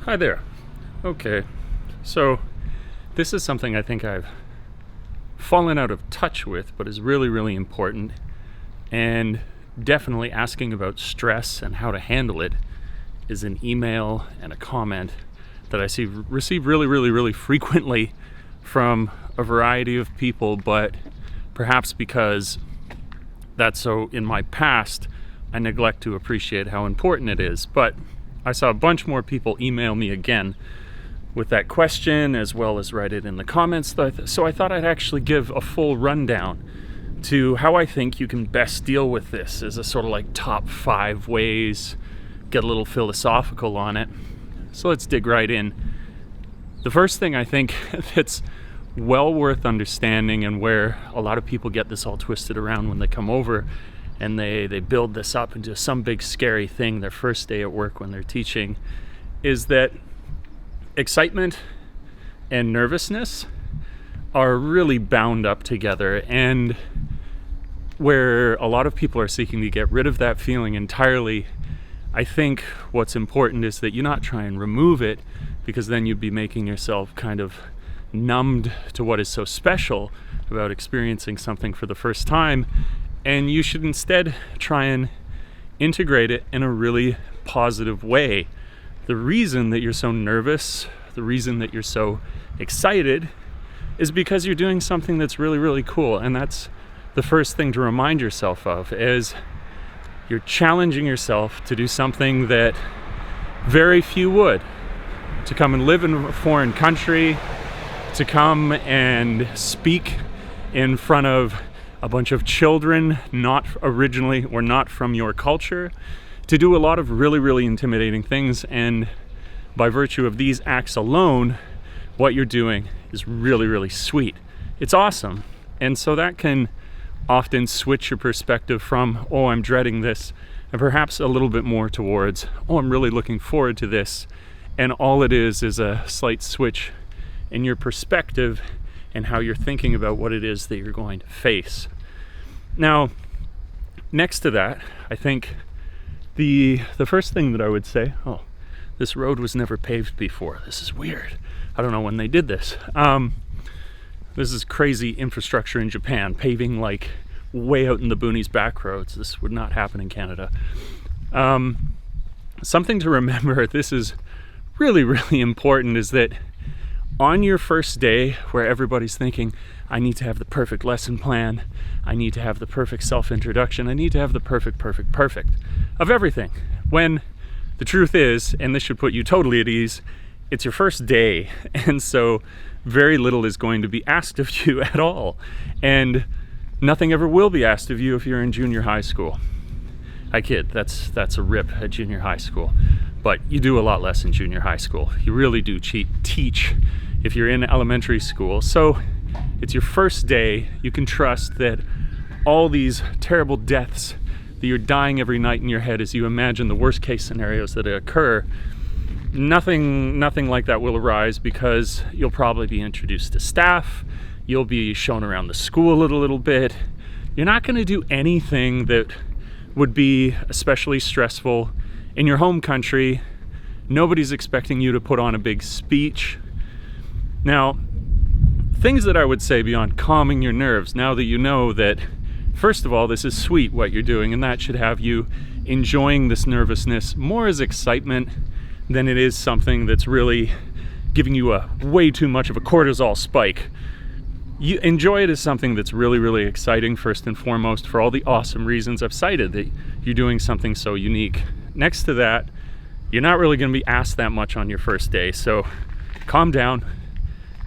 Hi there. Okay, so this is something I think I've fallen out of touch with, but is really, really important, and definitely asking about stress and how to handle it is an email and a comment that I receive really, really, really frequently from a variety of people, but perhaps because that's so in my past, I neglect to appreciate how important it is. But I saw a bunch more people email me again with that question, as well as write it in the comments. So I thought I'd actually give a full rundown to how I think you can best deal with this as a sort of like top 5 ways, get a little philosophical on it. So let's dig right in. The first thing I think that's well worth understanding, and where a lot of people get this all twisted around when they come over and they build this up into some big scary thing their first day at work when they're teaching, is that excitement and nervousness are really bound up together, and where a lot of people are seeking to get rid of that feeling entirely. I think what's important is that you not try and remove it, because then you'd be making yourself kind of numbed to what is so special about experiencing something for the first time. And you should instead try and integrate it in a really positive way. The reason that you're so nervous, the reason that you're so excited, is because you're doing something that's really, really cool. And that's the first thing to remind yourself of, is you're challenging yourself to do something that very few would. To come and live in a foreign country, to come and speak in front of a bunch of children not originally or not from your culture, to do a lot of really, really intimidating things. And by virtue of these acts alone, what you're doing is really, really sweet. It's awesome. And so that can often switch your perspective from, oh, I'm dreading this, and perhaps a little bit more towards, oh, I'm really looking forward to this. And all it is a slight switch in your perspective and how you're thinking about what it is that you're going to face. Now, next to that, I think the first thing that I would say, oh, this road was never paved before. This is weird. I don't know when they did this. This is crazy infrastructure in Japan, paving like way out in the boonies back roads. This would not happen in Canada. Something to remember, this is really, really important, is that on your first day, where everybody's thinking, I need to have the perfect lesson plan, I need to have the perfect self-introduction, I need to have the perfect of everything. When the truth is, and this should put you totally at ease, it's your first day, and so very little is going to be asked of you at all. And nothing ever will be asked of you if you're in junior high school. I kid, that's a rip at junior high school. But you do a lot less in junior high school. You really do teach if you're in elementary school. So it's your first day. You can trust that all these terrible deaths that you're dying every night in your head as you imagine the worst case scenarios that occur, nothing like that will arise, because you'll probably be introduced to staff. You'll be shown around the school a little bit. You're not going to do anything that would be especially stressful in your home country. Nobody's expecting you to put on a big speech. Now, things that I would say beyond calming your nerves, now that you know that, first of all, this is sweet what you're doing, and that should have you enjoying this nervousness more as excitement than it is something that's really giving you a way too much of a cortisol spike. You enjoy it as something that's really, really exciting, first and foremost, for all the awesome reasons I've cited, that you're doing something so unique. Next to that, you're not really going to be asked that much on your first day, so calm down,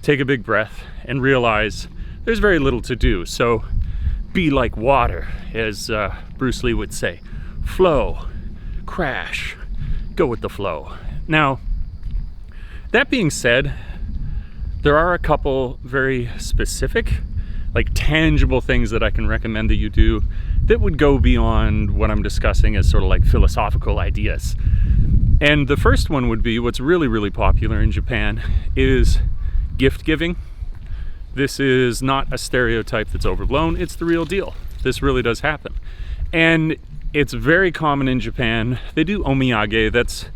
take a big breath, and realize there's very little to do. So be like water, as Bruce Lee would say. Flow, crash, go with the flow. Now, that being said, there are a couple very specific, like tangible things that I can recommend that you do that would go beyond what I'm discussing as sort of like philosophical ideas. And the first one would be, what's really, really popular in Japan is gift giving. This is not a stereotype that's overblown. It's the real deal. This really does happen. And it's very common in Japan. They do omiyage. That's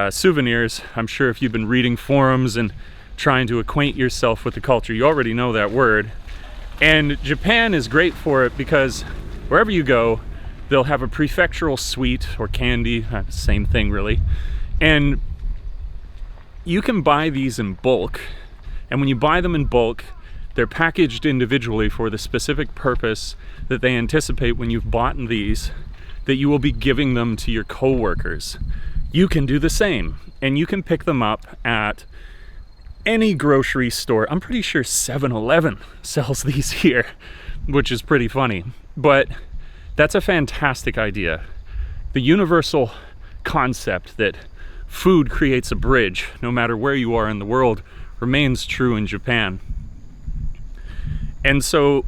souvenirs. I'm sure if you've been reading forums and trying to acquaint yourself with the culture, you already know that word. And Japan is great for it because wherever you go, they'll have a prefectural sweet or candy, same thing really. And you can buy these in bulk. And when you buy them in bulk, they're packaged individually for the specific purpose that they anticipate when you've bought these, that you will be giving them to your coworkers. You can do the same, and you can pick them up at any grocery store. I'm pretty sure 7-Eleven sells these here, which is pretty funny. But that's a fantastic idea. The universal concept that food creates a bridge, no matter where you are in the world, remains true in Japan. And so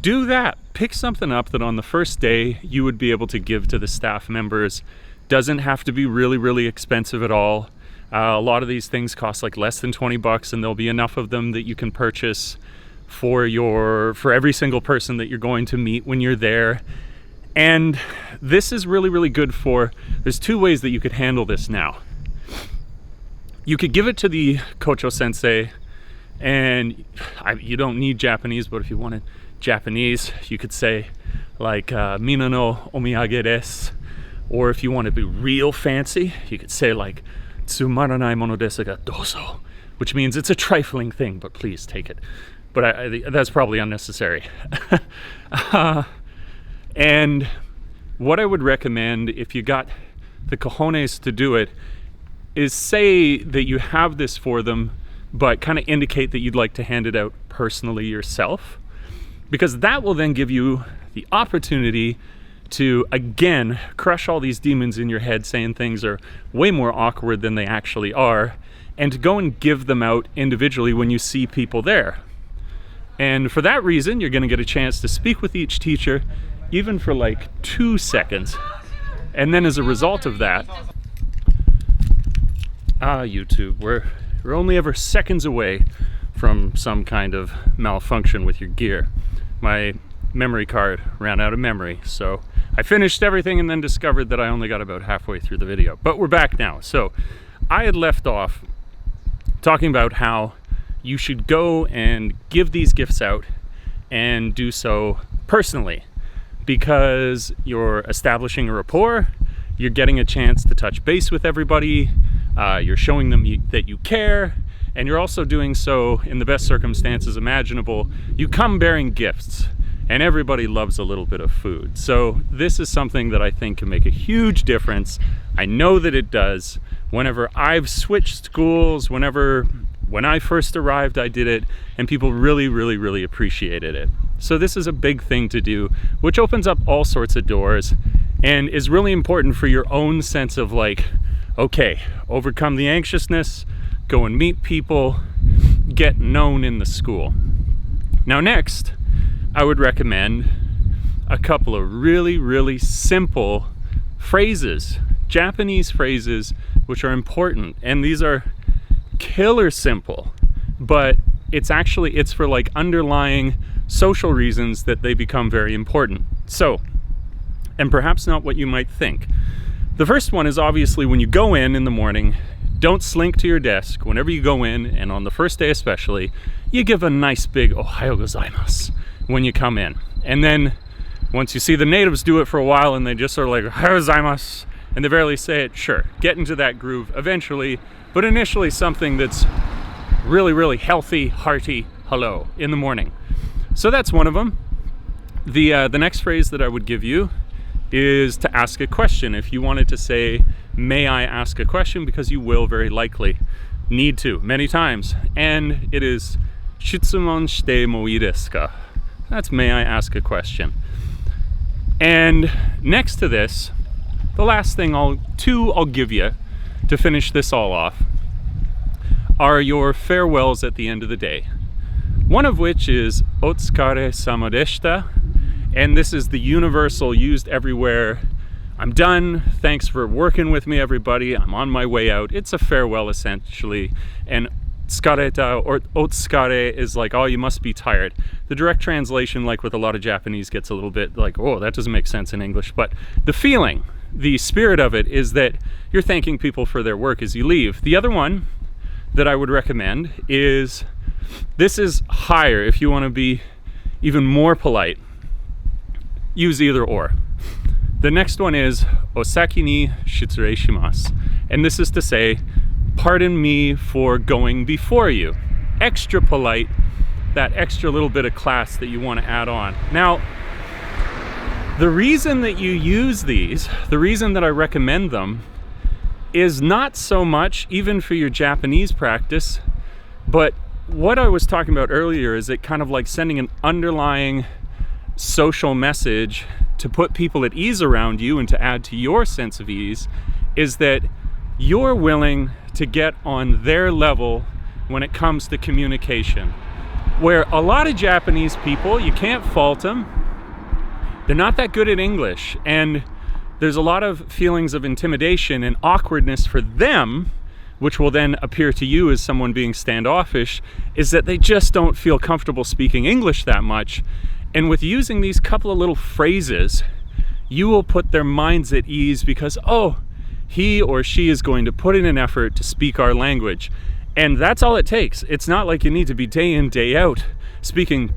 do that. Pick something up that on the first day you would be able to give to the staff members. Doesn't have to be really, really expensive at all. A lot of these things cost like less than $20, and there'll be enough of them that you can purchase for every single person that you're going to meet when you're there. And this is really, really good there's two ways that you could handle this now. You could give it to the Kocho sensei, and you don't need Japanese, but if you wanted Japanese, you could say like mina no omiyage desu. Or if you want to be real fancy, you could say like tsumaranai mono desu ga dozo, which means it's a trifling thing, but please take it. But that's probably unnecessary. And what I would recommend, if you got the cojones to do it, is say that you have this for them, but kind of indicate that you'd like to hand it out personally yourself, because that will then give you the opportunity to, again, crush all these demons in your head saying things are way more awkward than they actually are, and to go and give them out individually when you see people there. And for that reason, you're going to get a chance to speak with each teacher, even for like 2 seconds. And then as a result of that, YouTube, we're only ever seconds away from some kind of malfunction with your gear. My memory card ran out of memory, so I finished everything and then discovered that I only got about halfway through the video. But we're back now. So I had left off talking about how you should go and give these gifts out and do so personally, because you're establishing a rapport, you're getting a chance to touch base with everybody, you're showing them that you care, and you're also doing so in the best circumstances imaginable. You come bearing gifts, and everybody loves a little bit of food. So this is something that I think can make a huge difference. I know that it does. Whenever I've switched schools, when I first arrived, I did it, and people really, really, really appreciated it. So this is a big thing to do, which opens up all sorts of doors and is really important for your own sense of like, okay, overcome the anxiousness, go and meet people, get known in the school. Now next, I would recommend a couple of really, really simple phrases, Japanese phrases, which are important. And these are killer simple, but it's for like underlying social reasons that they become very important. So, and perhaps not what you might think. The first one is obviously when you go in the morning, don't slink to your desk. Whenever you go in, and on the first day especially, you give a nice big "Ohayo gozaimasu" when you come in. And then once you see the natives do it for a while and they just sort of like "Ohayo gozaimasu," and they barely say it, sure, get into that groove eventually, but initially something that's really, really healthy, hearty hello in the morning. So that's one of them. The next phrase that I would give you is to ask a question. If you wanted to say, "May I ask a question?" because you will very likely need to many times. And it is "Shitsumon shite mo ii desu ka?" That's "May I ask a question?" And next to this, the last thing I'll give you to finish this all off are your farewells at the end of the day. One of which is "Otsukare sama deshita," and this is the universal, used everywhere. I'm done. Thanks for working with me, everybody. I'm on my way out. It's a farewell, essentially. And "tsukareta" or "otsukare" is like, oh, you must be tired. The direct translation, like with a lot of Japanese, gets a little bit like, oh, that doesn't make sense in English. But the feeling the spirit of it is that you're thanking people for their work as you leave. The other one that I would recommend is, this is higher. If you want to be even more polite, use either or. The next one is osaki ni shitsurei shimasu. And this is to say, pardon me for going before you. Extra polite, that extra little bit of class that you want to add on. Now, the reason that you use these, the reason that I recommend them, is not so much even for your Japanese practice, but what I was talking about earlier is it kind of like sending an underlying social message to put people at ease around you and to add to your sense of ease, is that you're willing to get on their level when it comes to communication. Where a lot of Japanese people, you can't fault them, they're not that good at English, and there's a lot of feelings of intimidation and awkwardness for them, which will then appear to you as someone being standoffish, is that they just don't feel comfortable speaking English that much. And with using these couple of little phrases, you will put their minds at ease because, oh, he or she is going to put in an effort to speak our language. And that's all it takes. It's not like you need to be day in, day out speaking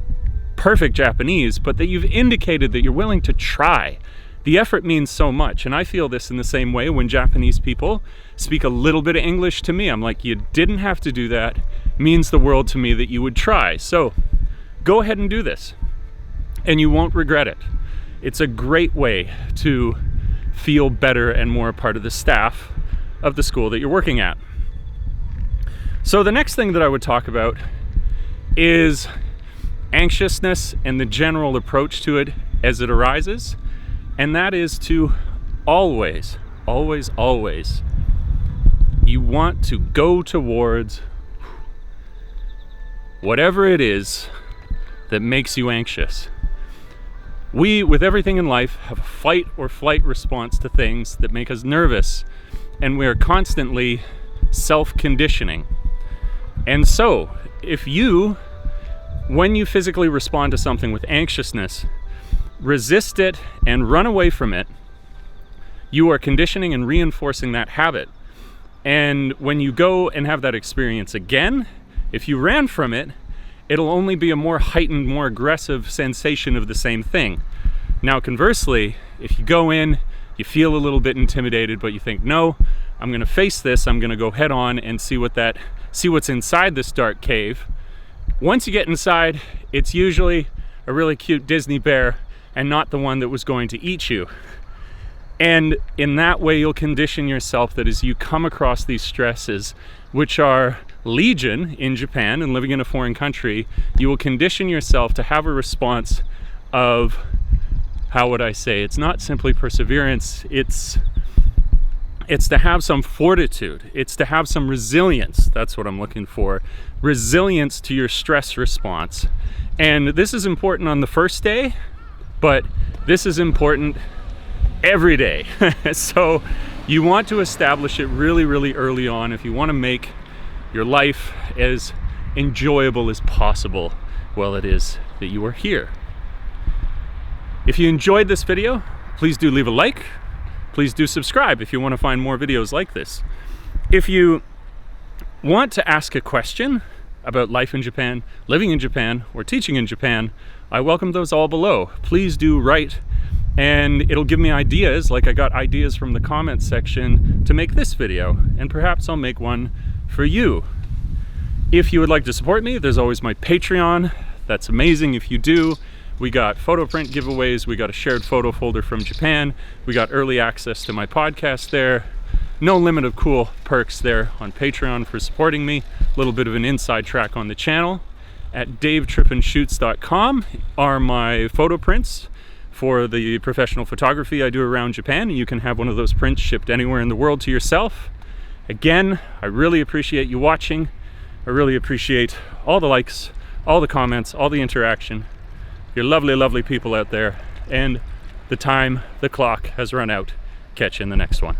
perfect Japanese, but that you've indicated that you're willing to try. The effort means so much, and I feel this in the same way when Japanese people speak a little bit of English to me. I'm like, you didn't have to do that. It means the world to me that you would try. So go ahead and do this, and you won't regret it. It's a great way to feel better and more a part of the staff of the school that you're working at. So the next thing that I would talk about is anxiousness and the general approach to it as it arises. And that is to always, always, always, you want to go towards whatever it is that makes you anxious. We, with everything in life, have a fight or flight response to things that make us nervous, and we are constantly self-conditioning. And so, if you, when you physically respond to something with anxiousness, resist it and run away from it, you are conditioning and reinforcing that habit. And when you go and have that experience again, if you ran from it, it'll only be a more heightened, more aggressive sensation of the same thing. Now, conversely, if you go in, you feel a little bit intimidated, but you think, no, I'm going to face this, I'm going to go head on and see what's inside this dark cave. Once you get inside, it's usually a really cute Disney bear and not the one that was going to eat you. And in that way, you'll condition yourself that as you come across these stresses, which are legion in Japan and living in a foreign country, you will condition yourself to have a response of, how would I say, it's not simply perseverance, it's to have some fortitude, it's to have some resilience. That's what I'm looking for. Resilience to your stress response. And this is important on the first day, but this is important every day. So you want to establish it really, really early on if you want to make your life as enjoyable as possible while it is that you are here. If you enjoyed this video, please do leave a like. Please do subscribe if you want to find more videos like this. If you want to ask a question about life in Japan, living in Japan, or teaching in Japan, I welcome those all below. Please do write, and it'll give me ideas, like I got ideas from the comments section to make this video, and perhaps I'll make one for you. If you would like to support me, there's always my Patreon. That's amazing if you do. We got photo print giveaways, we got a shared photo folder from Japan, we got early access to my podcast there. No limit of cool perks there on Patreon for supporting me. A little bit of an inside track on the channel. At davetrippinon.com are my photo prints for the professional photography I do around Japan, and you can have one of those prints shipped anywhere in the world to yourself. Again, I really appreciate you watching. I really appreciate all the likes, all the comments, all the interaction. You're lovely, lovely people out there, and the clock has run out. Catch you in the next one.